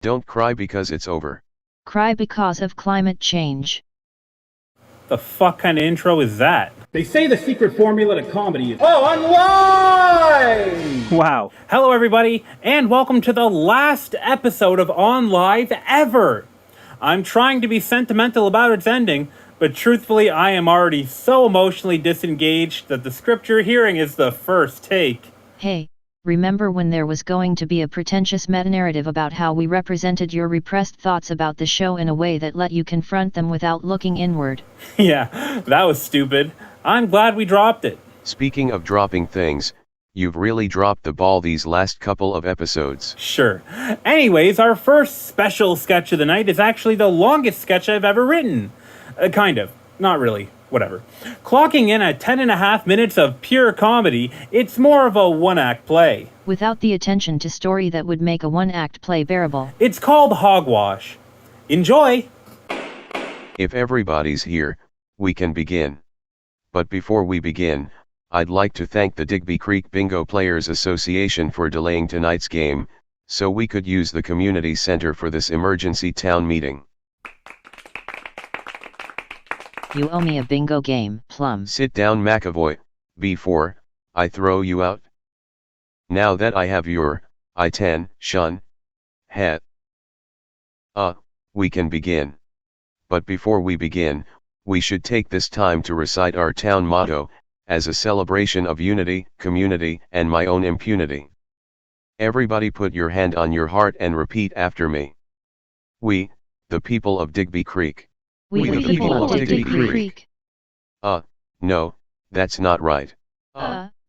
Don't cry because it's over. Cry because of climate change. The fuck kind of intro is that? They say the secret formula to comedy is ON9INE! Wow. Hello everybody, and welcome to the last episode of On Live ever! I'm trying to be sentimental about its ending, but truthfully I am already so emotionally disengaged that the script you're hearing is the first take. Hey, remember when there was going to be a pretentious meta-narrative about how we represented your repressed thoughts about the show in a way that let you confront them without looking inward? Yeah, that was stupid. I'm glad we dropped it. Speaking of dropping things, you've really dropped the ball these last couple of episodes. Sure. Anyways, our first special sketch of the night is actually the longest sketch I've ever written. Kind of. Not really. Whatever. Clocking in at 10.5 minutes of pure comedy, it's more of a one-act play. Without the attention to story that would make a one-act play bearable. It's called Hogwash. Enjoy! If everybody's here, we can begin. But before we begin, I'd like to thank the Digby Creek Bingo Players Association for delaying tonight's game, so we could use the community center for this emergency town meeting. You owe me a bingo game, Plum. Sit down, McAvoy, before I throw you out. Now that I have your I-10, shun, hat. We can begin. But before we begin, we should take this time to recite our town motto, as a celebration of unity, community, and my own impunity. Everybody put your hand on your heart and repeat after me. We, the people of Digby Creek. We the people of Digby Creek. No, that's not right.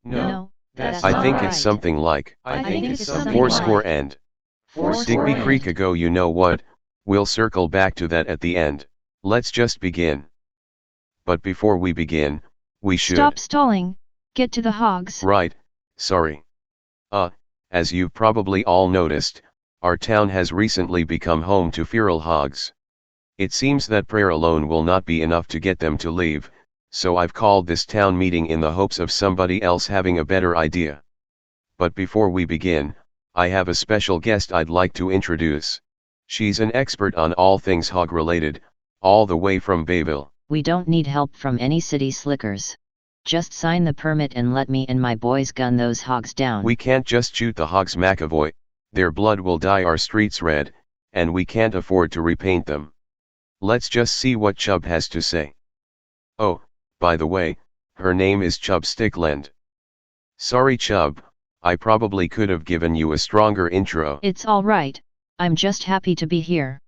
No, that's I not think right. it's something like, I think it's something fourscore like and. Fourscore Digby and. Creek ago, you know what, we'll circle back to that at the end. Let's just begin. But before we begin, we should. Stop stalling, get to the hogs. Right, sorry. As you've probably all noticed, our town has recently become home to feral hogs. It seems that prayer alone will not be enough to get them to leave, so I've called this town meeting in the hopes of somebody else having a better idea. But before we begin, I have a special guest I'd like to introduce. She's an expert on all things hog related, all the way from Bayville. We don't need help from any city slickers. Just sign the permit and let me and my boys gun those hogs down. We can't just shoot the hogs, McAvoy, their blood will dye our streets red, and we can't afford to repaint them. Let's just see what Chubb has to say. Oh, by the way, her name is Chubb Stickland. Sorry Chubb, I probably could have given you a stronger intro. It's all right, I'm just happy to be here.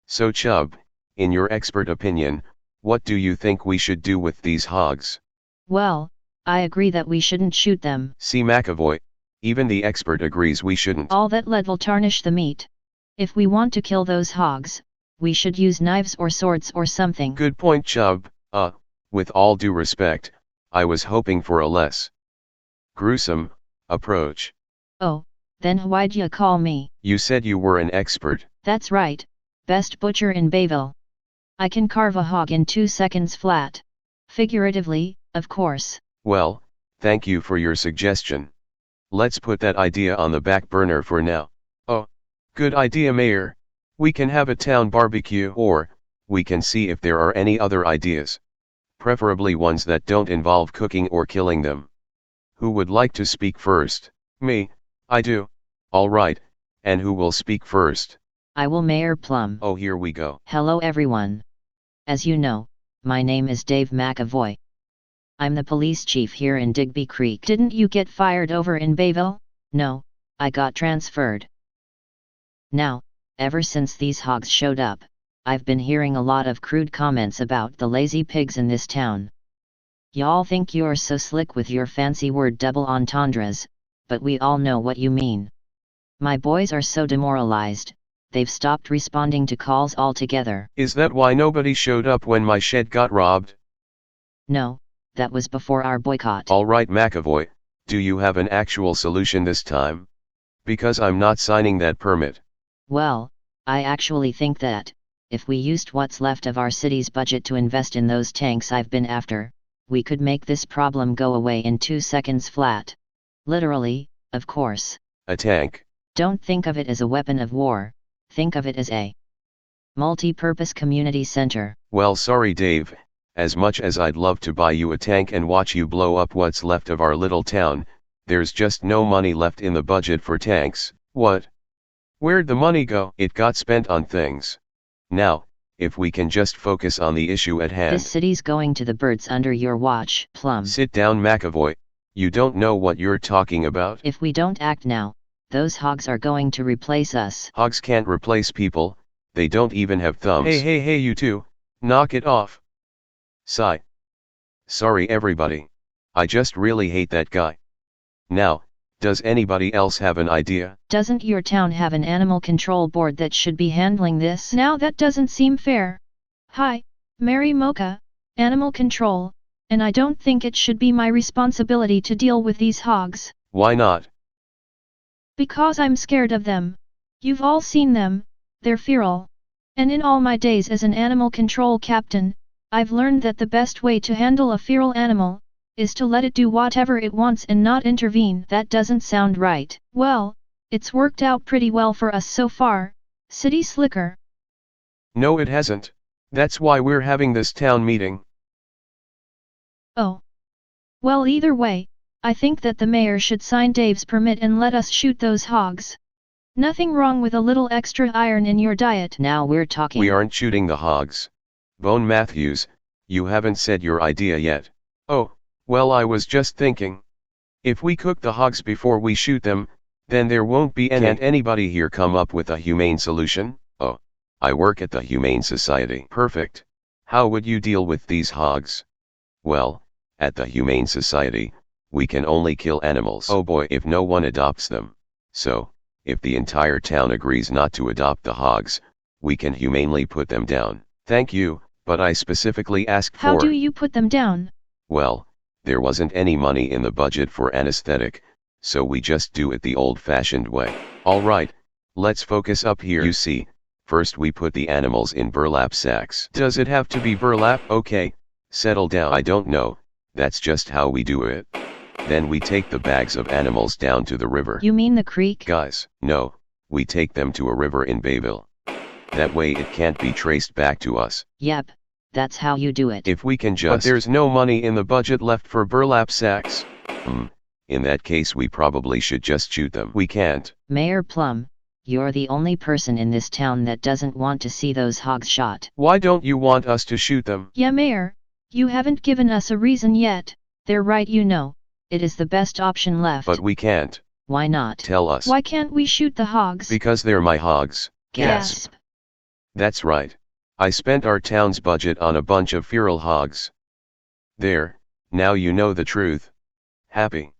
So Chubb, in your expert opinion, what do you think we should do with these hogs? Well, I agree that we shouldn't shoot them. See McAvoy, even the expert agrees we shouldn't. All that lead will tarnish the meat. If we want to kill those hogs, we should use knives or swords or something. Good point Chubb, with all due respect, I was hoping for a less gruesome approach. Oh, then why'd you call me? You said you were an expert. That's right, best butcher in Bayville. I can carve a hog in 2 seconds flat. Figuratively, of course. Well, thank you for your suggestion. Let's put that idea on the back burner for now. Oh, good idea, Mayor. We can have a town barbecue, or we can see if there are any other ideas. Preferably ones that don't involve cooking or killing them. Who would like to speak first? Me, I do. All right, and who will speak first? I will, Mayor Plum. Oh, here we go. Hello everyone. As you know, my name is Dave McAvoy. I'm the police chief here in Digby Creek. Didn't you get fired over in Bayville? No, I got transferred. Now, ever since these hogs showed up, I've been hearing a lot of crude comments about the lazy pigs in this town. Y'all think you're so slick with your fancy word double entendres, but we all know what you mean. My boys are so demoralized, they've stopped responding to calls altogether. Is that why nobody showed up when my shed got robbed? No, that was before our boycott. All right, McAvoy, do you have an actual solution this time? Because I'm not signing that permit. Well, I actually think that, if we used what's left of our city's budget to invest in those tanks I've been after, we could make this problem go away in 2 seconds flat. Literally, of course. A tank. Don't think of it as a weapon of war, Think of it as a multi-purpose community center. Well, sorry Dave, as much as I'd love to buy you a tank and watch you blow up what's left of our little town, there's just no money left in the budget for tanks. What? Where'd the money go? It got spent on things. Now, if we can just focus on the issue at hand. This city's going to the birds under your watch, Plum. Sit down, McAvoy. You don't know what you're talking about. If we don't act now, those hogs are going to replace us. Hogs can't replace people, they don't even have thumbs. Hey, you two, knock it off. Sigh. Sorry everybody. I just really hate that guy. Now, does anybody else have an idea? Doesn't your town have an animal control board that should be handling this? Now that doesn't seem fair. Hi, Mary Mocha, animal control, and I don't think it should be my responsibility to deal with these hogs. Why not? Because I'm scared of them. You've all seen them, they're feral. And in all my days as an animal control captain, I've learned that the best way to handle a feral animal is to let it do whatever it wants and not intervene. That doesn't sound right. Well, it's worked out pretty well for us so far, City Slicker. No, it hasn't. That's why we're having this town meeting. Oh. Well, either way, I think that the mayor should sign Dave's permit and let us shoot those hogs. Nothing wrong with a little extra iron in your diet. Now we're talking. We aren't shooting the hogs. Bone Matthews, you haven't said your idea yet. Oh, well, I was just thinking. If we cook the hogs before we shoot them, then there won't be any. Can't anybody here come up with a humane solution? Oh, I work at the Humane Society. Perfect. How would you deal with these hogs? Well, at the Humane Society, we can only kill animals. Oh boy, if no one adopts them. So, if the entire town agrees not to adopt the hogs, we can humanely put them down. Thank you, but I specifically asked for... How do you put them down? Well, there wasn't any money in the budget for anesthetic, so we just do it the old-fashioned way. Alright, let's focus up here. You see, first we put the animals in burlap sacks. Does it have to be burlap? Okay, settle down. I don't know, that's just how we do it. Then we take the bags of animals down to the river. You mean the creek? Guys, no, we take them to a river in Bayville. That way it can't be traced back to us. Yep, that's how you do it. If we can just... But there's no money in the budget left for burlap sacks. In that case we probably should just shoot them. We can't. Mayor Plum, you're the only person in this town that doesn't want to see those hogs shot. Why don't you want us to shoot them? Yeah, Mayor, you haven't given us a reason yet. They're right, you know. It is the best option left. But we can't. Why not? Tell us. Why can't we shoot the hogs? Because they're my hogs. Gasp. That's right. I spent our town's budget on a bunch of feral hogs. There, now you know the truth. Happy?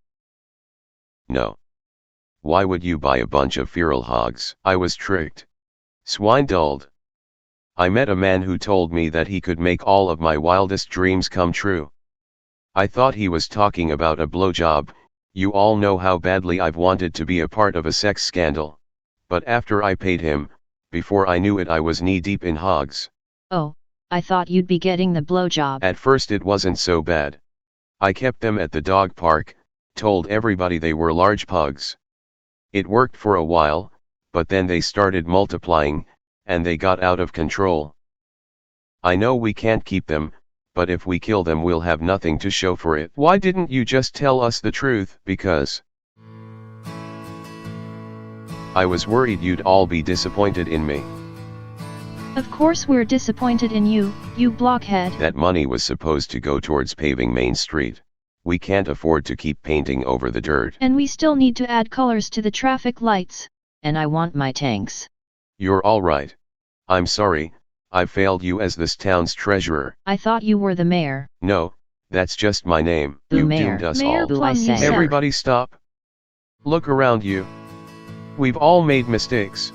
No. Why would you buy a bunch of feral hogs? I was tricked. Swine-dulled. I met a man who told me that he could make all of my wildest dreams come true. I thought he was talking about a blowjob. You all know how badly I've wanted to be a part of a sex scandal. But after I paid him, before I knew it I was knee-deep in hogs. Oh, I thought you'd be getting the blowjob. At first it wasn't so bad. I kept them at the dog park, told everybody they were large pugs. It worked for a while, but then they started multiplying, and they got out of control. I know we can't keep them, but if we kill them we'll have nothing to show for it. Why didn't you just tell us the truth? Because I was worried you'd all be disappointed in me. Of course we're disappointed in you, you blockhead. That money was supposed to go towards paving Main Street. We can't afford to keep painting over the dirt. And we still need to add colors to the traffic lights. And I want my tanks. You're all right. I'm sorry, I failed you as this town's treasurer. I thought you were the mayor. No, that's just my name. Boo, You mayor. doomed us Mayor all. Plum, you suck. Everybody stop. Look around you. We've all made mistakes.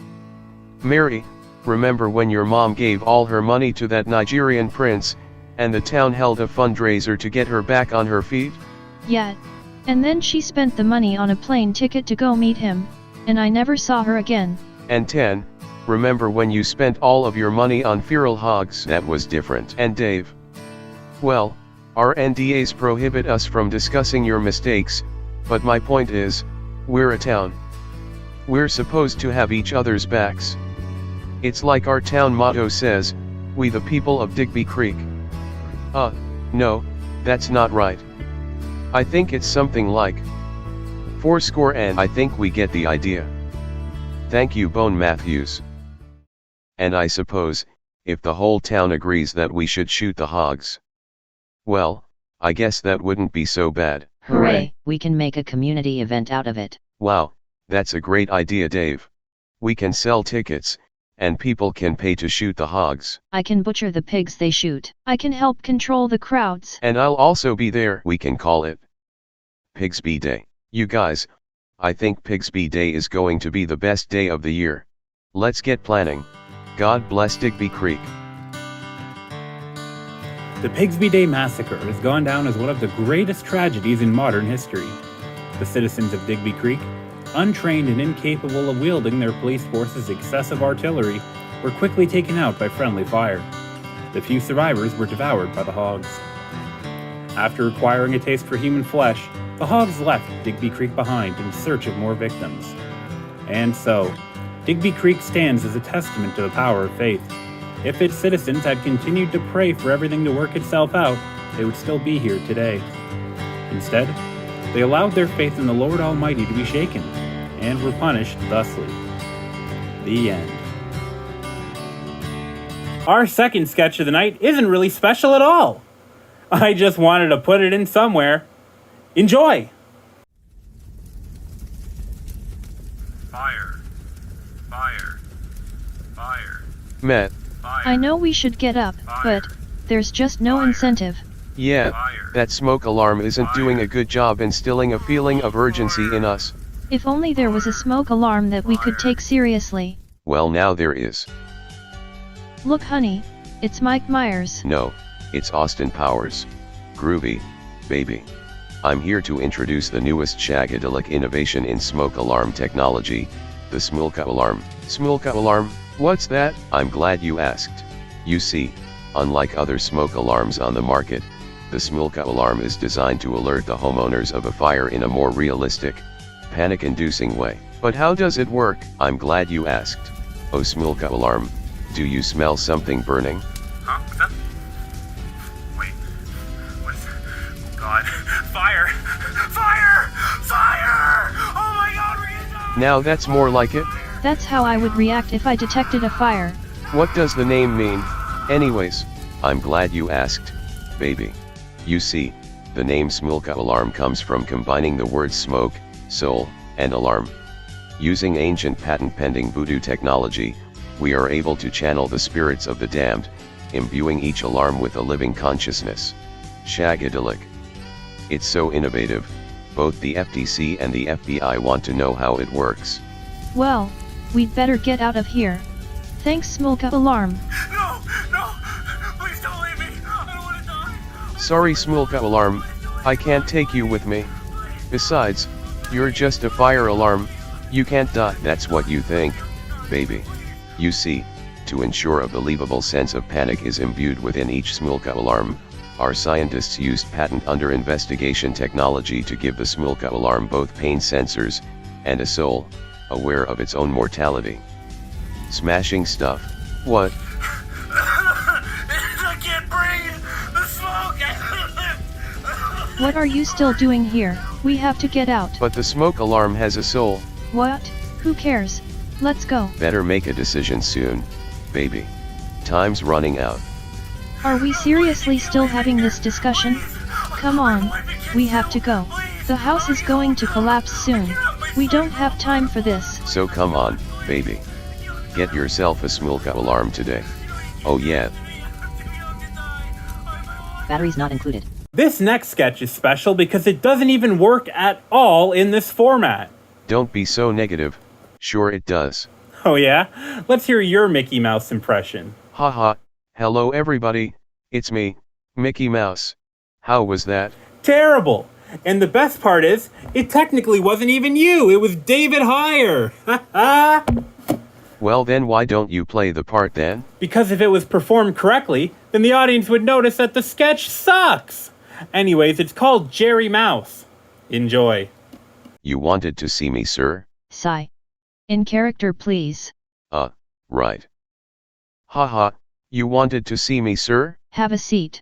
Mary, remember when your mom gave all her money to that Nigerian prince, and the town held a fundraiser to get her back on her feet? Yeah. And then she spent the money on a plane ticket to go meet him, and I never saw her again. And 10, remember when you spent all of your money on feral hogs? That was different. And Dave? Well, our NDAs prohibit us from discussing your mistakes, but my point is, we're a town. We're supposed to have each other's backs. It's like our town motto says, we the people of Digby Creek. No, that's not right. I think it's something like fourscore, and I think we get the idea. Thank you, Bone Matthews. And I suppose, if the whole town agrees that we should shoot the hogs, well, I guess that wouldn't be so bad. Hooray! We can make a community event out of it. Wow, that's a great idea, Dave. We can sell tickets, and people can pay to shoot the hogs. I can butcher the pigs they shoot. I can help control the crowds. And I'll also be there. We can call it Pigsby Day. You guys, I think Pigsby Day is going to be the best day of the year. Let's get planning. God bless Digby Creek. The Pigsby Day Massacre has gone down as one of the greatest tragedies in modern history. The citizens of Digby Creek, untrained and incapable of wielding their police force's excessive artillery, were quickly taken out by friendly fire. The few survivors were devoured by the hogs. After acquiring a taste for human flesh, the hogs left Digby Creek behind in search of more victims. And so, Digby Creek stands as a testament to the power of faith. If its citizens had continued to pray for everything to work itself out, they would still be here today. Instead, they allowed their faith in the Lord Almighty to be shaken, and were punished thusly. The end. Our second sketch of the night isn't really special at all. I just wanted to put it in somewhere. Enjoy! Fire. Fire. Fire. Matt. Fire. I know we should get up, but there's just no incentive. Yeah, that smoke alarm isn't doing a good job instilling a feeling of urgency in us. If only there was a smoke alarm that we could take seriously. Well, now there is. Look, honey, it's Mike Myers. No, it's Austin Powers. Groovy, baby. I'm here to introduce the newest shagadelic innovation in smoke alarm technology, the Smoulke Alarm. Smoulke Alarm? What's that? I'm glad you asked. You see, unlike other smoke alarms on the market, the Smoulke Alarm is designed to alert the homeowners of a fire in a more realistic, panic-inducing way. But how does it work? I'm glad you asked. Oh, Smoulke Alarm, do you smell something burning? Huh? What's that? Wait. What is that? Oh God. Fire! Fire! Fire! Oh my God, we're gonna die! Now that's more like it. That's how I would react if I detected a fire. What does the name mean? Anyways, I'm glad you asked, baby. You see, the name Smoulke Alarm comes from combining the words smoke, soul, and alarm. Using ancient patent-pending voodoo technology, we are able to channel the spirits of the damned, imbuing each alarm with a living consciousness. Shagadelic. It's so innovative, both the FTC and the FBI want to know how it works. Well, we'd better get out of here. Thanks, Smoulke Alarm. No! No! Please don't leave me! I don't want to die! Sorry, Smoulke Alarm, I can't take you with me. Besides, you're just a fire alarm, you can't die. That's what you think, baby. You see, to ensure a believable sense of panic is imbued within each Smoulke Alarm, our scientists used patent under investigation technology to give the Smoulke Alarm both pain sensors, and a soul, aware of its own mortality. Smashing stuff. What? I can't breathe! The smoke! What are you still doing here? We have to get out. But the smoke alarm has a soul. What? Who cares? Let's go. Better make a decision soon, baby. Time's running out. Are we seriously still having this discussion? Come on, we have to go. The house is going to collapse soon. We don't have time for this. So come on, baby. Get yourself a Smoulke Alarm today. Oh yeah. Batteries not included. This next sketch is special because it doesn't even work at all in this format. Don't be so negative. Sure it does. Oh yeah? Let's hear your Mickey Mouse impression. Haha, hello everybody, it's me, Mickey Mouse. How was that? Terrible! And the best part is, it technically wasn't even you, it was David Heyer! Ha ha! Well then why don't you play the part then? Because if it was performed correctly, then the audience would notice that the sketch sucks! Anyways, it's called Jerry Mouse. Enjoy. You wanted to see me, sir? Sigh. In character, please. Right. Haha, you wanted to see me, sir? Have a seat.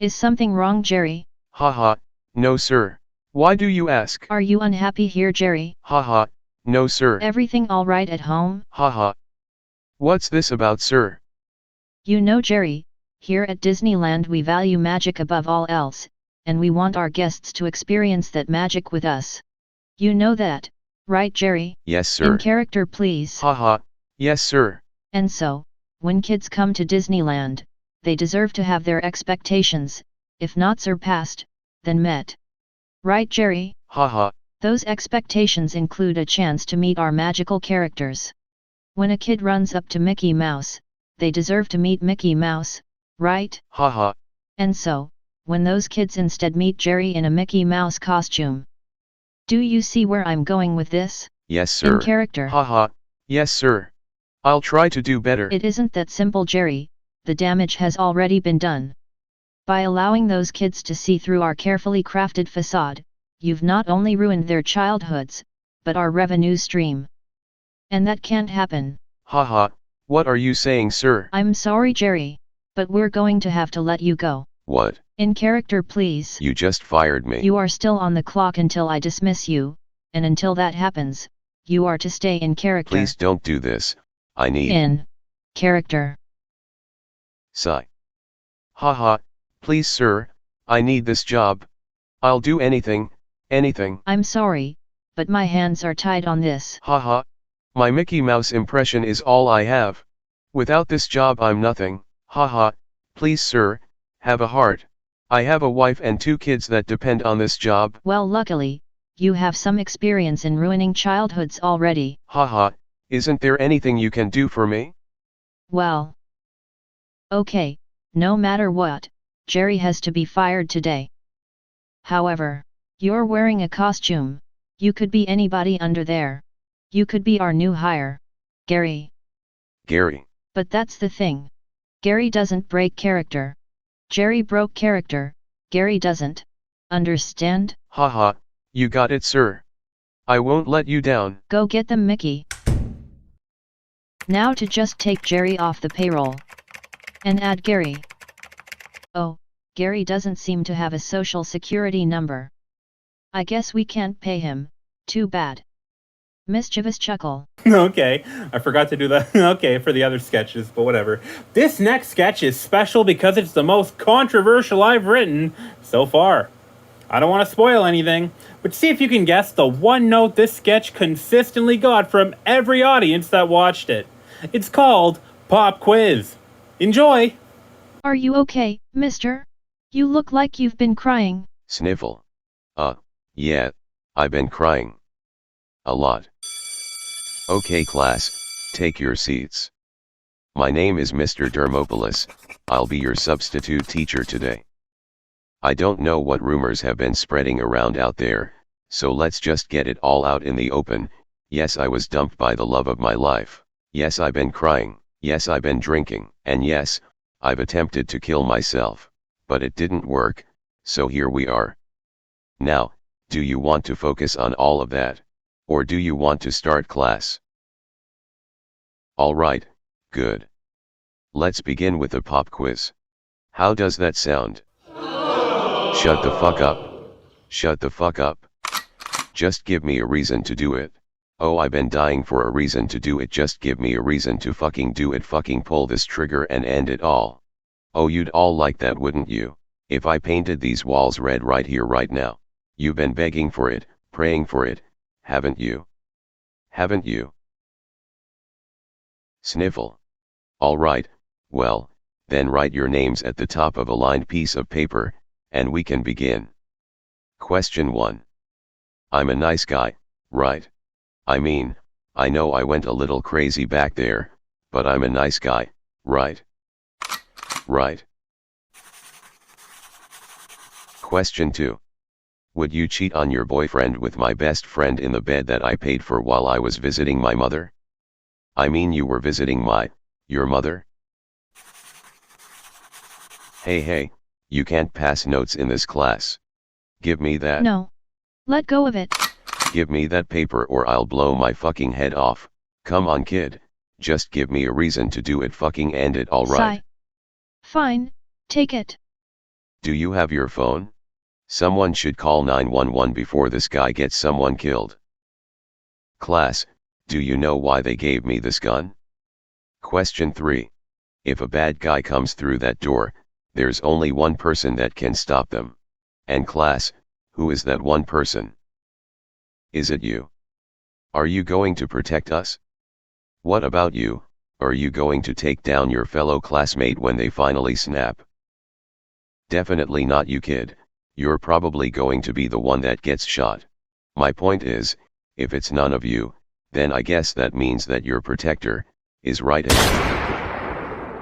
Is something wrong, Jerry? Haha, no sir. Why do you ask? Are you unhappy here, Jerry? Haha, no sir. Everything all right at home? Haha. What's this about, sir? You know, Jerry, here at Disneyland we value magic above all else, and we want our guests to experience that magic with us. You know that, right, Jerry? Yes, sir. In character, please. Haha, yes, sir. And so, when kids come to Disneyland, they deserve to have their expectations, if not surpassed, then met. Right, Jerry? Haha. Those expectations include a chance to meet our magical characters. When a kid runs up to Mickey Mouse, they deserve to meet Mickey Mouse, right? Haha. And so, when those kids instead meet Jerry in a Mickey Mouse costume. Do you see where I'm going with this? Yes, sir. In character. Haha. Yes, sir. I'll try to do better. It isn't that simple, Jerry. The damage has already been done. By allowing those kids to see through our carefully crafted facade, you've not only ruined their childhoods, but our revenue stream. And that can't happen. Haha. What are you saying, sir? I'm sorry, Jerry, but we're going to have to let you go. What? In character, please. You just fired me. You are still on the clock until I dismiss you, and until that happens, you are to stay in character. Please don't do this. I need... In character. Sigh. Haha. Please, sir, I need this job. I'll do anything, anything. I'm sorry, but my hands are tied on this. Haha. My Mickey Mouse impression is all I have. Without this job I'm nothing. Haha. Please, sir, have a heart. I have a wife and 2 kids that depend on this job. Well, luckily, you have some experience in ruining childhoods already. Haha. Isn't there anything you can do for me? Well. Okay, no matter what, Jerry has to be fired today. However, you're wearing a costume. You could be anybody under there. You could be our new hire. Gary. Gary. But that's the thing. Gary doesn't break character. Jerry broke character, Gary doesn't. Understand? Haha. You got it, sir. I won't let you down. Go get them, Mickey. Now to just take Jerry off the payroll. And add Gary. Oh, Gary doesn't seem to have a social security number. I guess we can't pay him, too bad. Mischievous chuckle. Okay, I forgot to do that. Okay, for the other sketches, but whatever. This next sketch is special because it's the most controversial I've written so far. I don't want to spoil anything, but see if you can guess the one note this sketch consistently got from every audience that watched it. It's called Pop Quiz. Enjoy! Are you okay, mister? You look like you've been crying. Sniffle. Yeah, I've been crying. A lot. Okay class, take your seats. My name is Mr. Dermopoulos, I'll be your substitute teacher today. I don't know what rumors have been spreading around out there, so let's just get it all out in the open. Yes, I was dumped by the love of my life. Yes, I've been crying. Yes, I've been drinking. And yes, I've attempted to kill myself. But it didn't work, so here we are. Now, do you want to focus on all of that? Or do you want to start class? Alright, good. Let's begin with the pop quiz. How does that sound? Shut the fuck up. Shut the fuck up. Just give me a reason to do it. Oh, I've been dying for a reason to do it. Just give me a reason to fucking do it. Fucking pull this trigger and end it all. Oh, you'd all like that, wouldn't you? If I painted these walls red right here right now. You've been begging for it, praying for it, haven't you? Haven't you? Sniffle. Alright, well, then write your names at the top of a lined piece of paper, and we can begin. Question 1. I'm a nice guy, right? I mean, I know I went a little crazy back there, but I'm a nice guy, right? Right. Question 2. Would you cheat on your boyfriend with my best friend in the bed that I paid for while I was visiting my mother? I mean, you were visiting your mother? Hey, you can't pass notes in this class. Give me that. No. Let go of it. Give me that paper or I'll blow my fucking head off. Come on, kid. Just give me a reason to do it fucking end it alright. Sigh. Fine, take it. Do you have your phone? Someone should call 911 before this guy gets someone killed. Class, do you know why they gave me this gun? Question 3. If a bad guy comes through that door, there's only one person that can stop them. And class, who is that one person? Is it you? Are you going to protect us? What about you? Are you going to take down your fellow classmate when they finally snap? Definitely not you, kid. You're probably going to be the one that gets shot. My point is, if it's none of you, then I guess that means that your protector is right.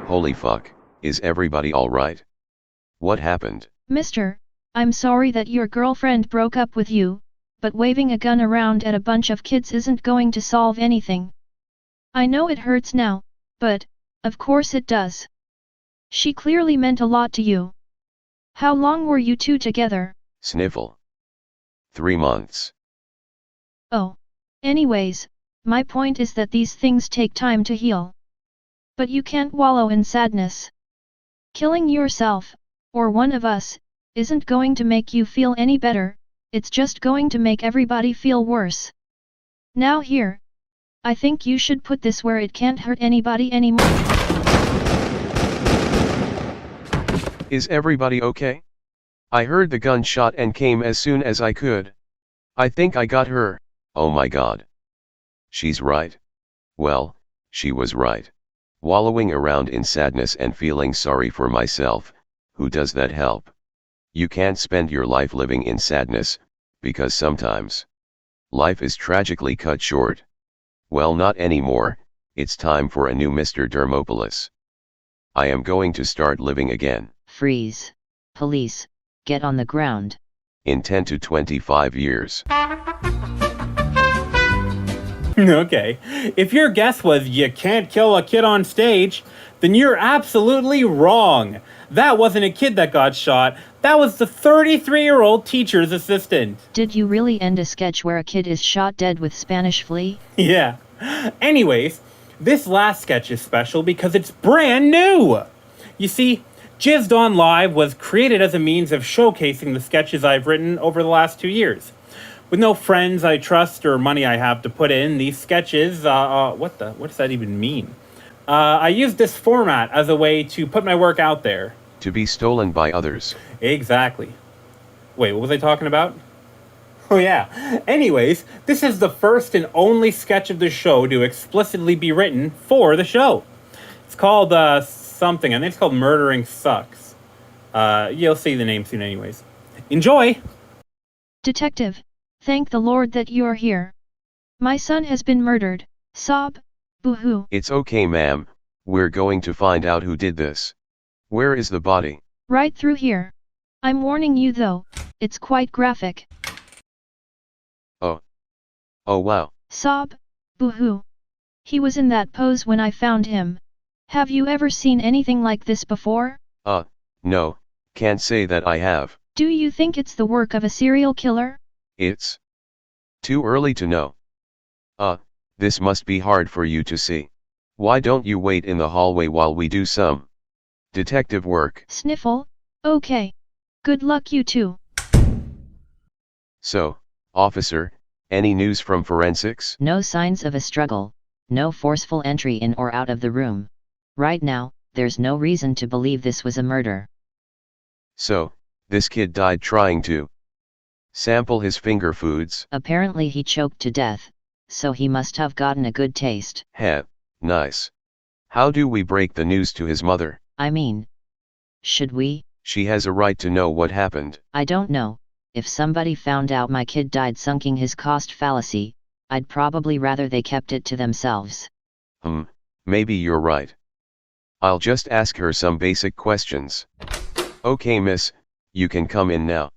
Holy fuck, is everybody alright? What happened? Mister, I'm sorry that your girlfriend broke up with you, but waving a gun around at a bunch of kids isn't going to solve anything. I know it hurts now, but, of course it does. She clearly meant a lot to you. How long were you two together? Sniffle. 3 months. Oh. Anyways, my point is that these things take time to heal. But you can't wallow in sadness. Killing yourself, or one of us, isn't going to make you feel any better, it's just going to make everybody feel worse. Now here. I think you should put this where it can't hurt anybody anymore. Is everybody okay? I heard the gunshot and came as soon as I could. I think I got her. Oh my god. She's right. Well, she was right. Wallowing around in sadness and feeling sorry for myself, who does that help? You can't spend your life living in sadness, because sometimes life is tragically cut short. Well, not anymore, it's time for a new Mr. Dermopolis. I am going to start living again. Freeze. Police, get on the ground. In 10 to 25 years. Okay, if your guess was you can't kill a kid on stage, then you're absolutely wrong. That wasn't a kid that got shot, that was the 33-year-old teacher's assistant. Did you really end a sketch where a kid is shot dead with Spanish flea? Yeah. Anyways, this last sketch is special because it's brand new. You see, Jizzed On Live was created as a means of showcasing the sketches I've written over the last 2 years. With no friends I trust or money I have to put in, these sketches, what does that even mean? I used this format as a way to put my work out there. To be stolen by others. Exactly. Wait, what was I talking about? Oh yeah. Anyways, this is the first and only sketch of the show to explicitly be written for the show. It's called, something. I think it's called Murdering Sucks. You'll see the name soon anyways. Enjoy! Detective, thank the Lord that you're here. My son has been murdered. Sob. Boo-hoo. It's okay, ma'am. We're going to find out who did this. Where is the body? Right through here. I'm warning you though, it's quite graphic. Oh. Oh wow. Sob. Boo-hoo. He was in that pose when I found him. Have you ever seen anything like this before? No, can't say that I have. Do you think it's the work of a serial killer? It's too early to know. This must be hard for you to see. Why don't you wait in the hallway while we do some detective work? Sniffle? Okay. Good luck you two. So, officer, any news from forensics? No signs of a struggle, no forceful entry in or out of the room. Right now, there's no reason to believe this was a murder. So, this kid died trying to sample his finger foods? Apparently he choked to death, so he must have gotten a good taste. Heh, nice. How do we break the news to his mother? I mean, should we? She has a right to know what happened. I don't know. If somebody found out my kid died sunking his cost fallacy, I'd probably rather they kept it to themselves. Maybe you're right. I'll just ask her some basic questions. Okay, miss, you can come in now.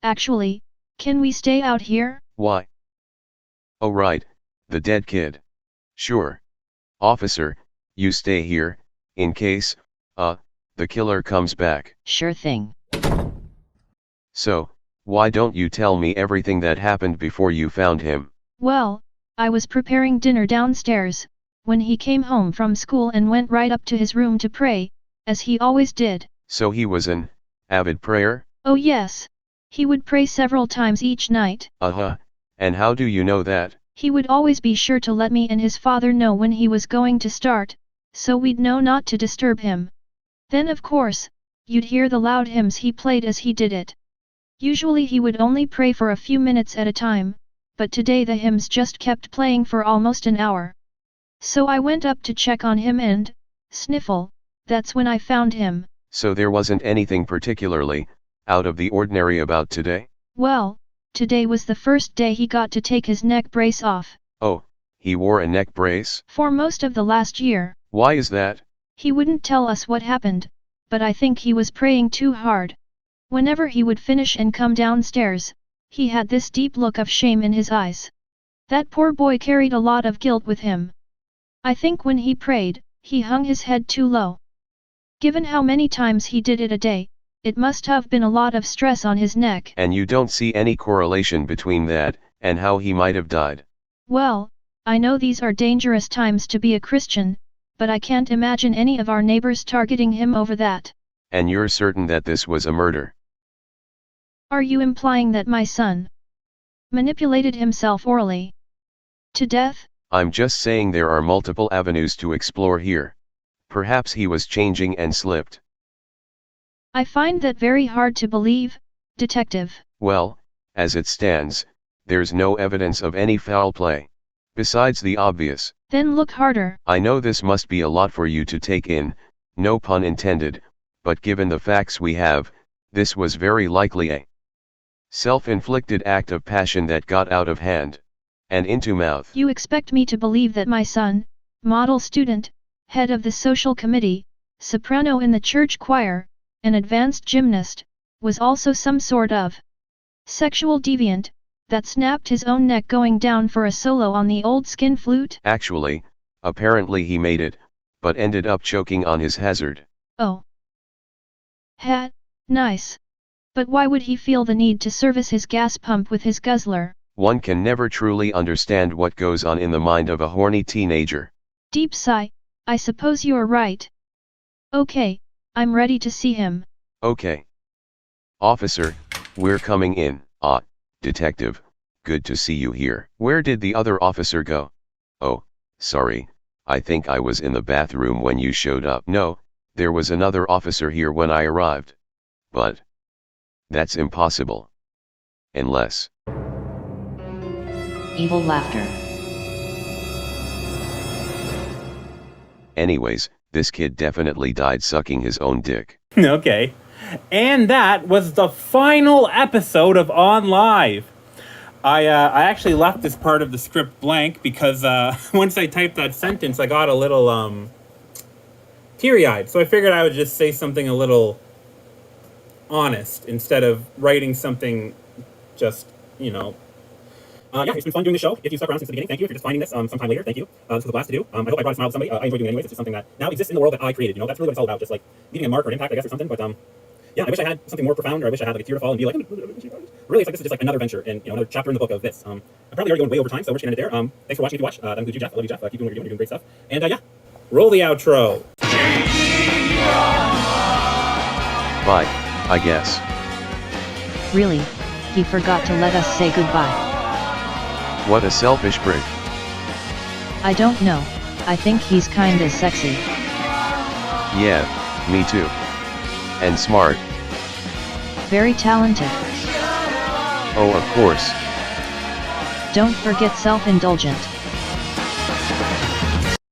Actually, can we stay out here? Why? Oh right, the dead kid. Sure. Officer, you stay here, in case, the killer comes back. Sure thing. So, why don't you tell me everything that happened before you found him? Well, I was preparing dinner downstairs, when he came home from school and went right up to his room to pray, as he always did. So he was an avid prayer? Oh yes. He would pray several times each night. Uh-huh. And how do you know that? He would always be sure to let me and his father know when he was going to start, so we'd know not to disturb him. Then of course, you'd hear the loud hymns he played as he did it. Usually he would only pray for a few minutes at a time, but today the hymns just kept playing for almost an hour. So I went up to check on him and, sniffle, that's when I found him. So there wasn't anything particularly out of the ordinary about today? Well, today was the first day he got to take his neck brace off. Oh, he wore a neck brace? For most of the last year. Why is that? He wouldn't tell us what happened, but I think he was praying too hard. Whenever he would finish and come downstairs, he had this deep look of shame in his eyes. That poor boy carried a lot of guilt with him. I think when he prayed, he hung his head too low. Given how many times he did it a day, it must have been a lot of stress on his neck. And you don't see any correlation between that and how he might have died? Well, I know these are dangerous times to be a Christian, but I can't imagine any of our neighbors targeting him over that. And you're certain that this was a murder? Are you implying that my son manipulated himself orally to death? I'm just saying there are multiple avenues to explore here. Perhaps he was changing and slipped. I find that very hard to believe, Detective. Well, as it stands, there's no evidence of any foul play. Besides the obvious. Then look harder. I know this must be a lot for you to take in, no pun intended, but given the facts we have, this was very likely a self-inflicted act of passion that got out of hand and into mouth. You expect me to believe that my son, model student, head of the social committee, soprano in the church choir, an advanced gymnast, was also some sort of sexual deviant, that snapped his own neck going down for a solo on the old skin flute? Actually, apparently he made it, but ended up choking on his hazard. Oh. Nice. But why would he feel the need to service his gas pump with his guzzler? One can never truly understand what goes on in the mind of a horny teenager. Deep sigh, I suppose you're right. Okay, I'm ready to see him. Okay. Officer, we're coming in. Detective, good to see you here. Where did the other officer go? Oh, sorry, I think I was in the bathroom when you showed up. No, there was another officer here when I arrived. But that's impossible. Unless... Evil laughter. Anyways, this kid definitely died sucking his own dick. Okay. And that was the final episode of On Live. I actually left this part of the script blank because once I typed that sentence, I got a little teary-eyed. So I figured I would just say something a little honest instead of writing something just, yeah, it's been fun doing the show. If you stuck around since the beginning, thank you. If you're just finding this sometime later, thank you. This was a blast to do. I hope I brought a smile to somebody. I enjoy doing it anyways. It's just something that now exists in the world that I created. That's really what it's all about. Just like leaving a mark or an impact, I guess, or something. But yeah, I wish I had something more profound, or I wish I had like a tear to fall and be like, really, it's like this is just like another venture and another chapter in the book of this. I'm probably already going way over time, so we're just gonna end it there. Thanks for watching. If you watched, that includes you, Jeff. I love you, Jeff. Keep doing what you're doing. You're doing great stuff. And yeah, roll the outro. Bye, I guess. Really, he forgot to let us say goodbye. What a selfish prick. I don't know, I think he's kinda sexy. Yeah, me too. And smart. Very talented. Oh, of course. Don't forget self-indulgent.